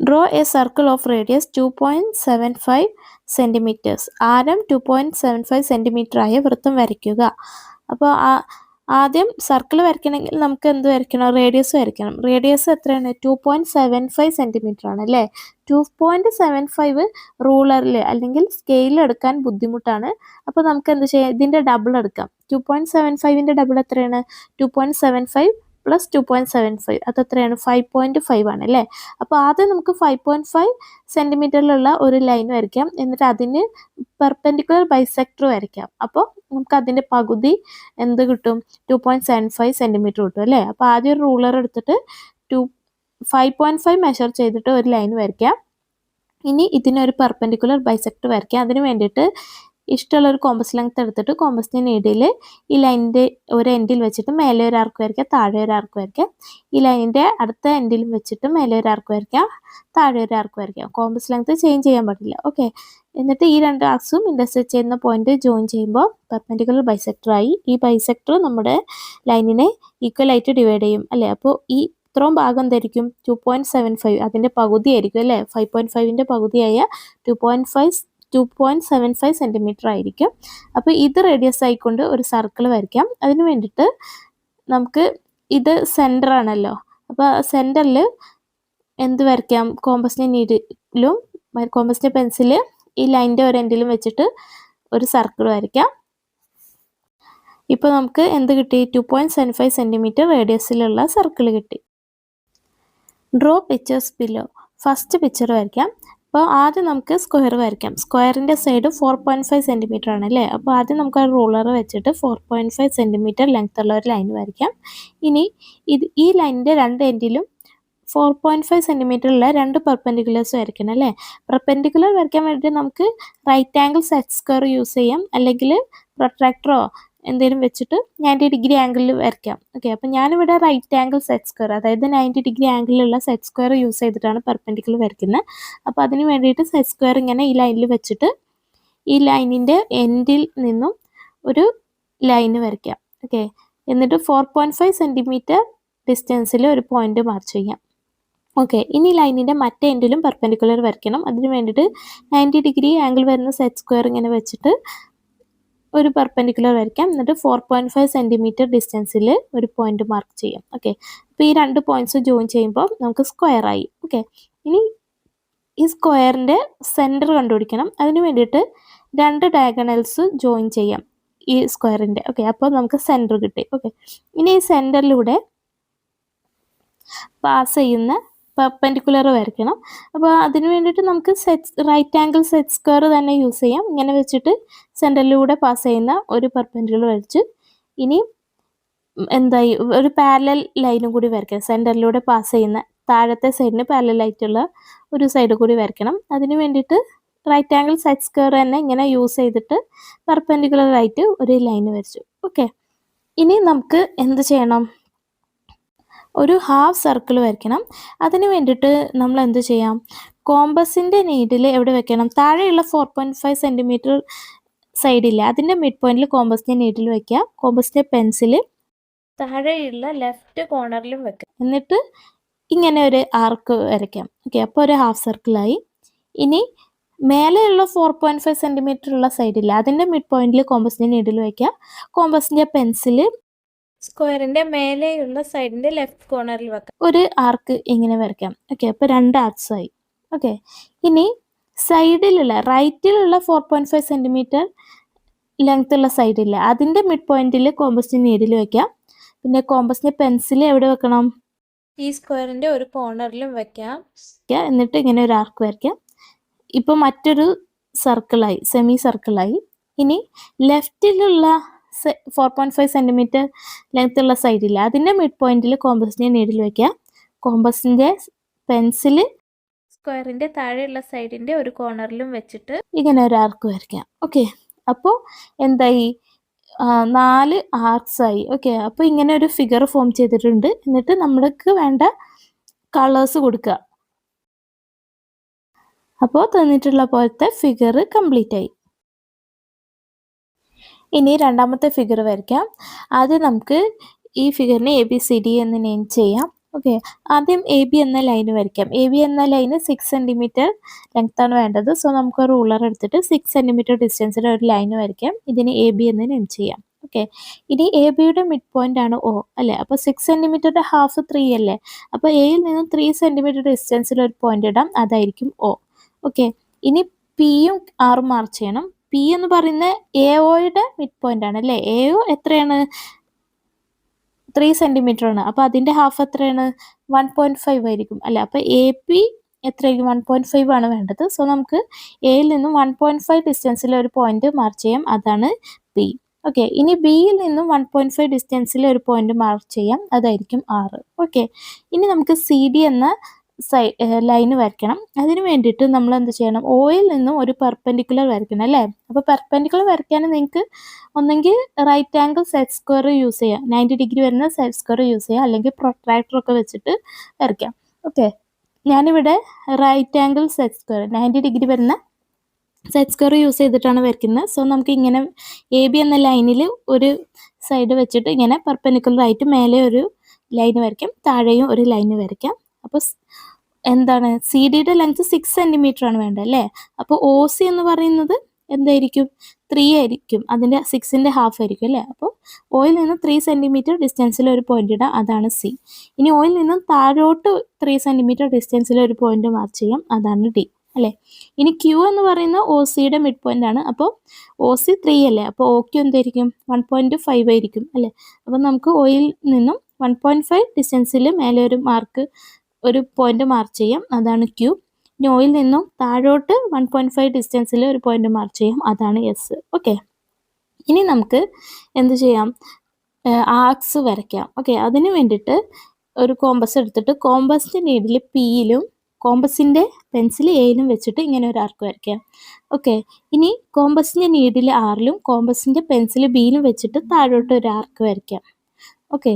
Draw A circle of radius 2.75 centimetres. ആരം 2.75 centimetre ആയ വൃത്തം വരയ്ക്കുക. അപ്പോൾ ആദ്യം സർക്കിൾ വരയ്ക്കണമെങ്കിൽ നമുക്ക് എന്ത് വരയ്ക്കണം? റേഡിയസ് വരയ്ക്കണം. റേഡിയസ് എത്രയാണ്? 2.75 സെൻറ്റിമീറ്റർ ആണ് അല്ലേ? 2.75 റൂളറിൽ അല്ലെങ്കിൽ സ്കെയിലിൽ എടുക്കാൻ ബുദ്ധിമുട്ടാണ്. അപ്പോൾ നമുക്ക് എന്ത് ചെയ്യാം? ഇതിൻ്റെ ഡബിൾ എടുക്കാം. 2.75ൻ്റെ ഡബിൾ എത്രയാണ്? 2.75 പ്ലസ് 2.75 അതെത്രയാണ്? 5.5 ആണ് അല്ലേ? അപ്പോൾ ആദ്യം നമുക്ക് 5.5 സെൻറ്റിമീറ്ററിലുള്ള ഒരു ലൈൻ വരയ്ക്കാം. എന്നിട്ട് അതിന് പെർപെൻഡിക്കുലർ ബൈസെക്ടർ വരയ്ക്കാം. അപ്പോൾ നമുക്ക് അതിൻ്റെ പകുതി എന്ത് കിട്ടും? 2.75 സെൻറ്റിമീറ്റർ കിട്ടും അല്ലേ? അപ്പോൾ ആദ്യം ഒരു റൂളർ എടുത്തിട്ട് 5.5 മെഷർ ചെയ്തിട്ട് ഒരു ലൈൻ വരയ്ക്കാം. ഇനി ഇതിനൊരു പെർപെൻഡിക്കുലർ ബൈസെക്ടർ വരയ്ക്കാം. അതിന് വേണ്ടിയിട്ട് ഇഷ്ടമുള്ള ഒരു കോമ്പസ് ലെങ്ത് എടുത്തിട്ട് കോമ്പസിൻ്റെ നീഡിൽ ഈ ലൈനിൻ്റെ ഒരു എൻഡിൽ വെച്ചിട്ട് മേലെ ഒരു ആർക്ക് വരയ്ക്കുക, താഴെ ഒരു ആർക്ക് വരയ്ക്കുക. ഈ ലൈനിൻ്റെ അടുത്ത എൻഡിലും വെച്ചിട്ട് മേലെ ഒരു ആർക്ക് വരയ്ക്കുക, താഴെ ഒരു ആർക്ക് വരയ്ക്കുക. കോമ്പസ് ലെങ്ത് ചേഞ്ച് ചെയ്യാൻ പാടില്ല. ഓക്കെ. എന്നിട്ട് ഈ രണ്ട് ആർക്സും ഇൻ്റർസെക്റ്റ് ചെയ്യുന്ന പോയിന്റ് ജോയിൻ ചെയ്യുമ്പോൾ പെർപെൻഡിക്കുലർ ബൈസെക്ടർ ആയി. ഈ ബൈസെക്ടർ നമ്മുടെ ലൈനിനെ ഈക്വലായിട്ട് ഡിവൈഡ് ചെയ്യും അല്ലേ? അപ്പോൾ ഈ ഇത്രയും ഭാഗം എന്തായിരിക്കും? 2.75 അതിൻ്റെ പകുതി ആയിരിക്കും അല്ലേ? 5.5ൻ്റെ പകുതിയായ 2.75 സെൻറ്റിമീറ്റർ ആയിരിക്കും. അപ്പോൾ ഇത് റേഡിയസ് ആയിക്കൊണ്ട് ഒരു സർക്കിൾ വരയ്ക്കാം. അതിന് വേണ്ടിയിട്ട് നമുക്ക് ഇത് സെൻറ്റർ ആണല്ലോ. അപ്പോൾ സെൻറ്ററിൽ എന്ത് വരയ്ക്കാം? കോമ്പസിൻ്റെ നീഡിലും കോമ്പസിൻ്റെ പെൻസിൽ ഈ ലൈനിൻ്റെ ഒരു എൻഡിലും വെച്ചിട്ട് ഒരു സർക്കിൾ വരയ്ക്കാം. ഇപ്പോൾ നമുക്ക് എന്ത് കിട്ടി? 2.75 സെൻറ്റിമീറ്റർ റേഡിയസിലുള്ള സർക്കിൾ കിട്ടി. Draw pictures below. First picture വരയ്ക്കാം. അപ്പോൾ ആദ്യം നമുക്ക് സ്ക്വയർ വരയ്ക്കാം. സ്ക്വയറിൻ്റെ സൈഡ് 4.5 സെൻറ്റിമീറ്റർ ആണ് അല്ലേ? അപ്പോൾ ആദ്യം നമുക്ക് ആ റൂളർ വെച്ചിട്ട് 4.5 സെൻറ്റിമീറ്റർ ലെങ്ത് ഉള്ള ഒരു ലൈൻ വരയ്ക്കാം. ഇനി ഈ ലൈനിൻ്റെ രണ്ട് എൻഡിലും 4.5 സെൻറ്റിമീറ്റർ ഉള്ള രണ്ട് പെർപെൻഡിക്കുലേഴ്സ് വരയ്ക്കണം അല്ലേ? പെർപെൻഡിക്കുലർ വരയ്ക്കാൻ വേണ്ടിയിട്ട് നമുക്ക് right angle set square use ചെയ്യാം, അല്ലെങ്കിൽ പ്രൊട്രാക്ടറോ എന്തെങ്കിലും വെച്ചിട്ട് 90 ഡിഗ്രി ആംഗിളിൽ വരയ്ക്കാം. ഓക്കെ. അപ്പോൾ ഞാനിവിടെ റൈറ്റ് ആംഗിൾ സെറ്റ് സ്ക്വയർ, അതായത് 90 ഡിഗ്രി ആംഗിളിലുള്ള സെറ്റ് സ്ക്വയർ യൂസ് ചെയ്തിട്ടാണ് പെർപെൻഡിക്കുലർ വരയ്ക്കുന്നത്. അപ്പോൾ അതിന് വേണ്ടിയിട്ട് സെറ്റ് സ്ക്വയർ ഇങ്ങനെ ഈ ലൈനിൽ വെച്ചിട്ട് ഈ ലൈനിൻ്റെ എൻഡിൽ നിന്നും ഒരു ലൈന് വരയ്ക്കാം. ഓക്കെ. എന്നിട്ട് 4.5 സെൻറ്റിമീറ്റർ ഡിസ്റ്റൻസിൽ ഒരു പോയിന്റ് മാർക്ക് ചെയ്യാം. ഓക്കെ. ഇനി ലൈനിൻ്റെ മറ്റേ എൻഡിലും പെർപെൻഡിക്കുലർ വരയ്ക്കണം. അതിന് വേണ്ടിയിട്ട് 90 ഡിഗ്രി ആംഗിൾ വരുന്ന സെറ്റ് സ്ക്വയർ ഇങ്ങനെ വെച്ചിട്ട് ഒരു പെർപെൻഡിക്കുലർ വരയ്ക്കാം. എന്നിട്ട് 4.5 സെൻറ്റിമീറ്റർ ഡിസ്റ്റൻസിൽ ഒരു പോയിന്റ് മാർക്ക് ചെയ്യാം. ഓക്കെ. അപ്പോൾ ഈ രണ്ട് പോയിന്റ്സ് ജോയിൻ ചെയ്യുമ്പോൾ നമുക്ക് സ്ക്വയർ ആയി. ഓക്കെ. ഇനി ഈ സ്ക്വയറിൻ്റെ സെൻറ്റർ കണ്ടുപിടിക്കണം. അതിന് വേണ്ടിയിട്ട് രണ്ട് ഡയഗണൽസ് ജോയിൻ ചെയ്യാം ഈ സ്ക്വയറിൻ്റെ. ഓക്കെ. അപ്പോൾ നമുക്ക് സെൻറ്റർ കിട്ടി. ഓക്കെ. ഇനി ഈ സെൻറ്ററിലൂടെ പാസ് ചെയ്യുന്ന പെർപെൻഡിക്കുലർ വരയ്ക്കണം. അപ്പോൾ അതിന് വേണ്ടിയിട്ട് നമുക്ക് റൈറ്റ് ആംഗിൾ സെറ്റ് സ്ക്വയർ തന്നെ യൂസ് ചെയ്യാം. ഇങ്ങനെ വെച്ചിട്ട് സെൻറ്ററിലൂടെ പാസ് ചെയ്യുന്ന ഒരു പെർപെൻഡിക്കുലർ വരച്ച് ഇനി എന്തായി ഒരു പാരലൽ ലൈനും കൂടി വരയ്ക്കണം. സെൻറ്ററിലൂടെ പാസ് ചെയ്യുന്ന താഴത്തെ സൈഡിന് പാരലലായിട്ടുള്ള ഒരു സൈഡ് കൂടി വരയ്ക്കണം. അതിന് വേണ്ടിയിട്ട് റൈറ്റ് ആംഗിൾ സെറ്റ് സ്ക്വയർ തന്നെ ഇങ്ങനെ യൂസ് ചെയ്തിട്ട് പെർപെൻഡിക്കുലർ ആയിട്ട് ഒരു ലൈൻ വരച്ചു. ഓക്കെ. ഇനി നമുക്ക് എന്ത് ചെയ്യണം? ഒരു ഹാഫ് സർക്കിൾ വരയ്ക്കണം. അതിന് വേണ്ടിയിട്ട് നമ്മൾ എന്ത് ചെയ്യാം? കോമ്പസിൻ്റെ നീഡിൽ എവിടെ വെക്കണം? താഴെയുള്ള 4.5 സെൻറ്റിമീറ്റർ സൈഡില്ല, അതിൻ്റെ മിഡ് പോയിന്റിൽ കോമ്പസിൻ്റെ നീഡിൽ വയ്ക്കുക. കോമ്പസിൻ്റെ പെൻസിൽ താഴെയുള്ള ലെഫ്റ്റ് കോർണറിലും വെക്കുക. എന്നിട്ട് ഇങ്ങനെ ഒരു ആർക്ക് വരയ്ക്കാം. ഓക്കെ. അപ്പോൾ ഒരു ഹാഫ് സർക്കിളായി. ഇനി മേലെയുള്ള 4.5 സെൻറ്റിമീറ്റർ ഉള്ള സൈഡില്ല, അതിൻ്റെ മിഡ് പോയിന്റിൽ കോമ്പസിൻ്റെ നീഡിൽ വയ്ക്കുക. കോമ്പസിൻ്റെ പെൻസിൽ സ്ക്വയറിൻ്റെ മേലെയുള്ള സൈഡിൻ്റെ ലെഫ്റ്റ് കോർണറിൽ വെക്കാം. ഒരു ആർക്ക് ഇങ്ങനെ വരയ്ക്കാം. ഓക്കെ. അപ്പോൾ രണ്ട് ആർക്സ് ആയി. ഓക്കെ. ഇനി സൈഡിലുള്ള റൈറ്റിലുള്ള 4.5 സെൻറ്റിമീറ്റർ ലെങ്ത് ഉള്ള സൈഡില്ല, അതിൻ്റെ മിഡ് പോയിന്റിൽ കോമ്പസിൻ്റെ നീഡിൽ വയ്ക്കാം. പിന്നെ കോമ്പസിൻ്റെ പെൻസിൽ എവിടെ വെക്കണം? ഈ സ്ക്വയറിൻ്റെ ഒരു കോർണറിലും വെക്കാം. എന്നിട്ട് ഇങ്ങനെ ഒരു ആർക്ക് വരയ്ക്കാം. ഇപ്പോൾ മറ്റൊരു സർക്കിളായി, സെമി സർക്കിളായി. ഇനി ലെഫ്റ്റിലുള്ള 4.5 സെൻറ്റിമീറ്റർ ലെങ്ത് ഉള്ള സൈഡില്ല, അതിൻ്റെ മിഡ് പോയിന്റിൽ കോമ്പസിൻ്റെ നീഡിൽ വയ്ക്കുക. കോമ്പസിൻ്റെ പെൻസിൽ സ്ക്വയറിൻ്റെ താഴെയുള്ള സൈഡിൻ്റെ ഒരു കോർണറിലും വെച്ചിട്ട് ഇങ്ങനെ ഒരു ആർക്ക് വരയ്ക്കാം. ഓക്കെ. അപ്പോൾ എന്തായി? 4 ആർക്സ് ആയി. ഓക്കെ. അപ്പോൾ ഇങ്ങനെ ഒരു ഫിഗർ ഫോം ചെയ്തിട്ടുണ്ട്. എന്നിട്ട് നമ്മൾക്ക് വേണ്ട കളേഴ്സ് കൊടുക്കുക. അപ്പോൾ തന്നിട്ടുള്ള പോലത്തെ ഫിഗർ കംപ്ലീറ്റ് ആയി. ഇനി രണ്ടാമത്തെ ഫിഗർ വരയ്ക്കാം. ആദ്യം നമുക്ക് ഈ ഫിഗറിനെ ABCD എന്ന് നെയിം ചെയ്യാം. ഓക്കെ, ആദ്യം എ ബി എന്ന ലൈന് വരയ്ക്കാം. എ ബി എന്ന ലൈന് 6 സെൻറ്റിമീറ്റർ ലെങ്ത്താണ് വേണ്ടത്. സോ നമുക്ക് റൂളർ എടുത്തിട്ട് 6 സെൻറ്റിമീറ്റർ ഡിസ്റ്റൻസിൽ ഒരു ലൈന് വരയ്ക്കാം. ഇതിന് എ ബി എന്ന് നെയിം ചെയ്യാം. ഓക്കെ, ഇനി എ ബിയുടെ മിഡ് പോയിന്റ് ആണ് ഒ അല്ലേ. അപ്പോൾ 6 സെൻറ്റിമീറ്ററിൻ്റെ ഹാഫ് 3 അല്ലേ. അപ്പോൾ എയിൽ നിന്നും 3 സെൻറ്റിമീറ്റർ ഡിസ്റ്റൻസിൽ ഒരു പോയിന്റ് ഇടാം, അതായിരിക്കും ഒ. ഓക്കെ, ഇനി പിയും ആറും മാർക്ക് ചെയ്യണം. പി എന്ന് പറയുന്നത് എ ഒയുടെ മിഡ് പോയിന്റ് ആണ് അല്ലേ. എ ഒ എത്രയാണ്? 3 സെൻറ്റിമീറ്റർ ആണ്. അപ്പോൾ അതിൻ്റെ ഹാഫ് എത്രയാണ്? 1.5 ആയിരിക്കും അല്ലേ. അപ്പോൾ എ പി എത്രയായിരിക്കും? 1.5 ആണ് വേണ്ടത്. സോ നമുക്ക് എയിൽ നിന്നും 1.5 ഡിസ്റ്റൻസിൽ ഒരു പോയിന്റ് മാർക്ക് ചെയ്യാം, അതാണ് പി. ഓക്കെ, ഇനി ബിയിൽ നിന്നും 1.5 ഡിസ്റ്റൻസിൽ ഒരു പോയിന്റ് മാർക്ക് ചെയ്യാം, അതായിരിക്കും 6. ഓക്കെ, ഇനി നമുക്ക് സി ഡി എന്ന ലൈന് വരയ്ക്കണം. അതിന് വേണ്ടിയിട്ട് നമ്മൾ എന്ത് ചെയ്യണം? ഓയിൽ നിന്നും ഒരു പെർപെൻഡിക്കുലർ വരയ്ക്കണം അല്ലേ. അപ്പോൾ പെർപെൻഡിക്കുലർ വരയ്ക്കാൻ നിങ്ങൾക്ക് ഒന്നെങ്കിൽ right angle set square use ചെയ്യാം, 90 ഡിഗ്രി വരുന്ന സെറ്റ് സ്ക്വയർ യൂസ് ചെയ്യാം, അല്ലെങ്കിൽ പ്രൊട്രാക്ടർ ഒക്കെ വെച്ചിട്ട് വരയ്ക്കാം. ഓക്കെ, ഞാനിവിടെ right angle set square 90 degree വരുന്ന സെറ്റ് സ്ക്വയർ യൂസ് ചെയ്തിട്ടാണ് വരയ്ക്കുന്നത്. സോ നമുക്ക് ഇങ്ങനെ എ ബി എന്ന ലൈനിൽ ഒരു സൈഡ് വെച്ചിട്ട് ഇങ്ങനെ പെർപെൻഡിക്കുലർ ആയിട്ട് മേലെ ഒരു ലൈൻ വരയ്ക്കാം, താഴെയും ഒരു ലൈൻ വരയ്ക്കാം. അപ്പോൾ എന്താണ്? സി ഡിയുടെ ലെങ്ത് 6 സെൻറ്റിമീറ്റർ ആണ് വേണ്ടത് അല്ലേ. അപ്പോൾ ഒ സി എന്ന് പറയുന്നത് എന്തായിരിക്കും? 3 ആയിരിക്കും, അതിൻ്റെ 6ൻ്റെ ഹാഫ് ആയിരിക്കും അല്ലേ. അപ്പോൾ ഓയിൽ നിന്ന് 3 സെൻറ്റിമീറ്റർ ഡിസ്റ്റൻസിൽ ഒരു പോയിന്റ് ഇടാം, അതാണ് സി. ഇനി ഓയിൽ നിന്നും താഴോട്ട് 3 സെൻറ്റിമീറ്റർ ഡിസ്റ്റൻസിൽ ഒരു പോയിന്റ് മാർക്ക് ചെയ്യാം, അതാണ് ഡി അല്ലേ. ഇനി ക്യൂ എന്ന് പറയുന്ന ഒ സിയുടെ മിഡ് പോയിന്റ് ആണ്. അപ്പോൾ ഒ സി 3 അല്ലേ, അപ്പോൾ ഒ ക്യൂ എന്തായിരിക്കും? 1.5 ആയിരിക്കും അല്ലേ. അപ്പോൾ നമുക്ക് ഓയിൽ നിന്നും 1.5 ഡിസ്റ്റൻസിൽ മേലെ ഒരു പോയിന്റ് മാർക്ക് ചെയ്യാം, അതാണ് ക്യൂ. ഇനി ഓയിൽ നിന്നും താഴോട്ട് 1.5 ഡിസ്റ്റൻസിൽ ഒരു പോയിന്റ് മാർക്ക് ചെയ്യാം, അതാണ് എസ്. ഓക്കെ, ഇനി നമുക്ക് എന്ത് ചെയ്യാം? ആർക്സ് വരയ്ക്കാം. ഓക്കെ, അതിന് വേണ്ടിയിട്ട് ഒരു കോമ്പസ് എടുത്തിട്ട് കോമ്പസിൻ്റെ നീഡിൽ പിയിലും കോമ്പസിൻ്റെ പെൻസിൽ എയിലും വെച്ചിട്ട് ഇങ്ങനെ ഒരു ആർക്ക് വരയ്ക്കാം. ഓക്കെ, ഇനി കോമ്പസിൻ്റെ നീഡിൽ ആറിലും കോമ്പസിൻ്റെ പെൻസിൽ ബിയിലും വെച്ചിട്ട് താഴോട്ട് ഒരു ആർക്ക് വരയ്ക്കാം. ഓക്കെ,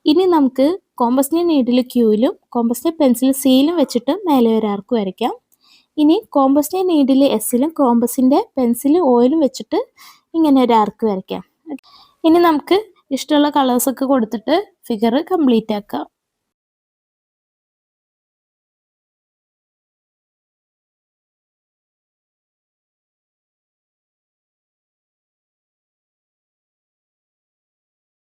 ഇനി നമുക്ക് കോമ്പസിൻ്റെ നീഡിൽ ക്യൂയിലും കോമ്പസിൻ്റെ പെൻസിൽ സിയിലും വെച്ചിട്ട് മേലെ ഒരു ആർക്ക് വരയ്ക്കാം. ഇനി കോമ്പസിൻ്റെ നീഡിൽ എസ്സിലും കോമ്പസിൻ്റെ പെൻസിൽ ഓയിലും വെച്ചിട്ട് ഇങ്ങനെ ഒരു ആർക്ക് വരയ്ക്കാം. ഇനി നമുക്ക് ഇഷ്ടമുള്ള കളേഴ്സൊക്കെ കൊടുത്തിട്ട് ഫിഗർ കംപ്ലീറ്റ് ആക്കാം.